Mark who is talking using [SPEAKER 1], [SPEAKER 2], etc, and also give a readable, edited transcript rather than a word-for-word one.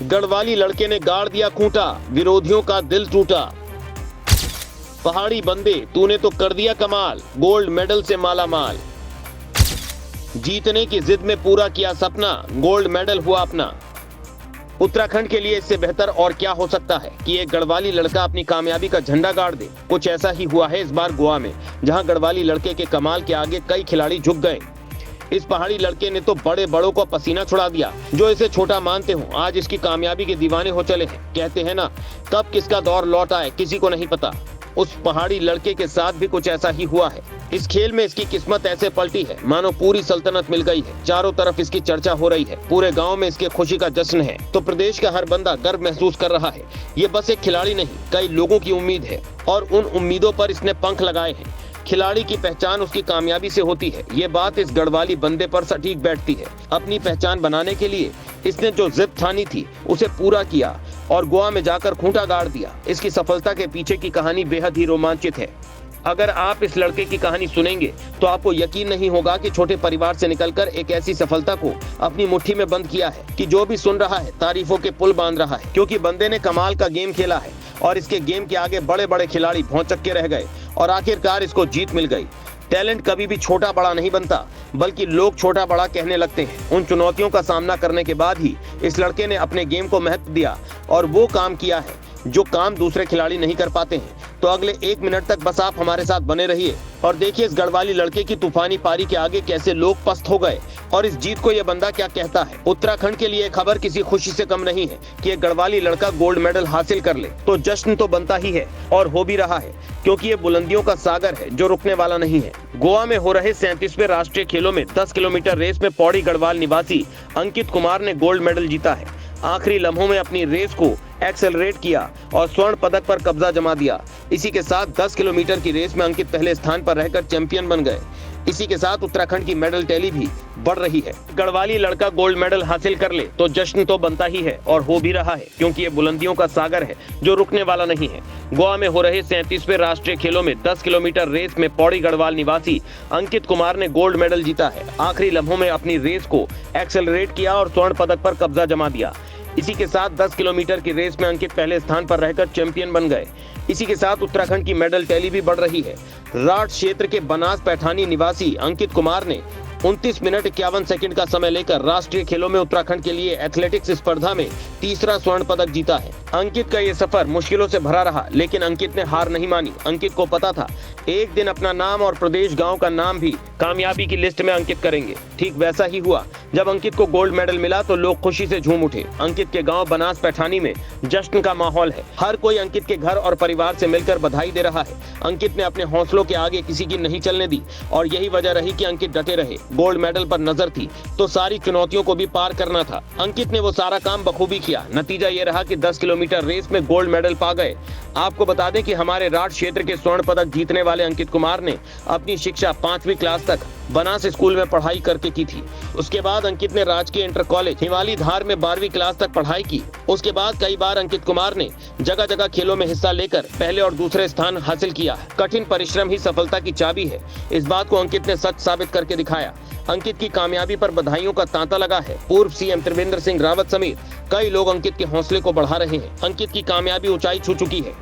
[SPEAKER 1] गढ़वाली लड़के ने गाड़ दिया खूंटा, विरोधियों का दिल टूटा। पहाड़ी बंदे तूने तो कर दिया कमाल, गोल्ड मेडल से माला माल। जीतने की जिद में पूरा किया सपना, गोल्ड मेडल हुआ अपना। उत्तराखंड के लिए इससे बेहतर और क्या हो सकता है कि एक गढ़वाली लड़का अपनी कामयाबी का झंडा गाड़ दे। कुछ ऐसा ही हुआ है इस बार गोवा में, जहां गढ़वाली लड़के के कमाल के आगे कई खिलाड़ी झुक गए। इस पहाड़ी लड़के ने तो बड़े बड़ों को पसीना छुड़ा दिया, जो इसे छोटा मानते हो आज इसकी कामयाबी के दीवाने हो चले हैं। कहते हैं ना, कब किसका दौर लौट आए किसी को नहीं पता। उस पहाड़ी लड़के के साथ भी कुछ ऐसा ही हुआ है। इस खेल में इसकी किस्मत ऐसे पलटी है मानो पूरी सल्तनत मिल गई है। चारों तरफ इसकी चर्चा हो रही है, पूरे गांव में इसके खुशी का जश्न है, तो प्रदेश का हर बंदा गर्व महसूस कर रहा है। ये बस एक खिलाड़ी नहीं, कई लोगों की उम्मीद है और उन उम्मीदों पर इसने पंख लगाए हैं। खिलाड़ी की पहचान उसकी कामयाबी से होती है, ये बात इस गढ़वाली बंदे पर सटीक बैठती है। अपनी पहचान बनाने के लिए इसने जो जिद ठानी थी उसे पूरा किया और गोवा में जाकर खूंटा गाड़ दिया। इसकी सफलता के पीछे की कहानी बेहद ही रोमांचित है। अगर आप इस लड़के की कहानी सुनेंगे तो आपको यकीन नहीं होगा कि छोटे परिवार से निकलकर एक ऐसी सफलता को अपनी मुट्ठी में बंद किया है कि जो भी सुन रहा है तारीफों के पुल बांध रहा है। क्योंकि बंदे ने कमाल का गेम खेला है और इसके गेम के आगे बड़े बड़े खिलाड़ी भौचक्के रह गए और आखिरकार इसको जीत मिल गई। टैलेंट कभी भी छोटा बड़ा नहीं बनता, बल्कि लोग छोटा बड़ा कहने लगते हैं। उन चुनौतियों का सामना करने के बाद ही इस लड़के ने अपने गेम को महत्व दिया और वो काम किया है जो काम दूसरे खिलाड़ी नहीं कर पाते हैं। तो अगले 1 मिनट तक बस आप हमारे साथ बने रहिए और देखिए इस गढ़वाली लड़के की तूफानी पारी के आगे कैसे लोग पस्त हो गए और इस जीत को ये बंदा क्या कहता है। उत्तराखंड के लिए खबर किसी खुशी से कम नहीं है कि एक गढ़वाली लड़का गोल्ड मेडल हासिल कर ले, तो जश्न तो बनता ही है और हो भी रहा है, क्योंकि ये बुलंदियों का सागर है जो रुकने वाला नहीं है। गोवा में हो रहे 37वें राष्ट्रीय खेलों में 10 किलोमीटर रेस में पौड़ी गढ़वाल निवासी अंकित कुमार ने गोल्ड मेडल जीता है। आखिरी लम्हों में अपनी रेस को एक्सेलरेट किया और स्वर्ण पदक पर कब्जा जमा दिया। इसी के साथ 10 किलोमीटर की रेस में अंकित पहले स्थान पर रहकर चैंपियन बन गए। इसी के साथ उत्तराखंड की मेडल टैली भी बढ़ रही है। गढ़वाली लड़का गोल्ड मेडल हासिल कर ले तो जश्न तो बनता ही है और हो भी रहा है, क्योंकि ये बुलंदियों का सागर है जो रुकने वाला नहीं है। गोवा में हो रहे 37वें राष्ट्रीय खेलों में 10 किलोमीटर रेस में पौड़ी गढ़वाल निवासी अंकित कुमार ने गोल्ड मेडल जीता है। आखिरी लम्हों में अपनी रेस को एक्सेलरेट किया और स्वर्ण पदक पर कब्जा जमा दिया। इसी के साथ 10 किलोमीटर की रेस में अंकित पहले स्थान पर रहकर चैंपियन बन गए। इसी के साथ उत्तराखंड की मेडल टैली भी बढ़ रही है। राठ क्षेत्र के बनास पैठानी निवासी अंकित कुमार ने 29 मिनट 51 सेकंड का समय लेकर राष्ट्रीय खेलों में उत्तराखंड के लिए एथलेटिक्स स्पर्धा में तीसरा स्वर्ण पदक जीता है। अंकित का ये सफर मुश्किलों से भरा रहा, लेकिन अंकित ने हार नहीं मानी। अंकित को पता था एक दिन अपना नाम और प्रदेश गांव का नाम भी कामयाबी की लिस्ट में अंकित करेंगे। ठीक वैसा ही हुआ। जब अंकित को गोल्ड मेडल मिला तो लोग खुशी से झूम उठे। अंकित के गांव बनास पैठानी में जश्न का माहौल है। हर कोई अंकित के घर और परिवार से मिलकर बधाई दे रहा है। अंकित ने अपने हौसलों के आगे किसी की नहीं चलने दी और यही वजह रही कि अंकित डटे रहे। गोल्ड मेडल पर नजर थी तो सारी चुनौतियों को भी पार करना था। अंकित ने वो सारा काम बखूबी किया। नतीजा ये रहा कि 10 किलोमीटर रेस में गोल्ड मेडल पा गए। आपको बता दें कि हमारे राठ क्षेत्र के स्वर्ण पदक जीतने वाले अंकित कुमार ने अपनी शिक्षा 5वीं क्लास तक बनास स्कूल में पढ़ाई करके की थी। उसके बाद अंकित ने राजकीय इंटर कॉलेज हिमाली धार में 12वीं क्लास तक पढ़ाई की। उसके बाद कई बार अंकित कुमार ने जगह जगह खेलों में हिस्सा लेकर पहले और दूसरे स्थान हासिल किया। कठिन परिश्रम ही सफलता की चाबी है, इस बात को अंकित ने सच साबित करके दिखाया। अंकित की कामयाबी पर बधाइयों का तांता लगा है। पूर्व सीएम त्रिवेंद्र सिंह रावत समेत कई लोग अंकित के हौसले को बढ़ा रहे हैं। अंकित की कामयाबी ऊंचाई छू चुकी है।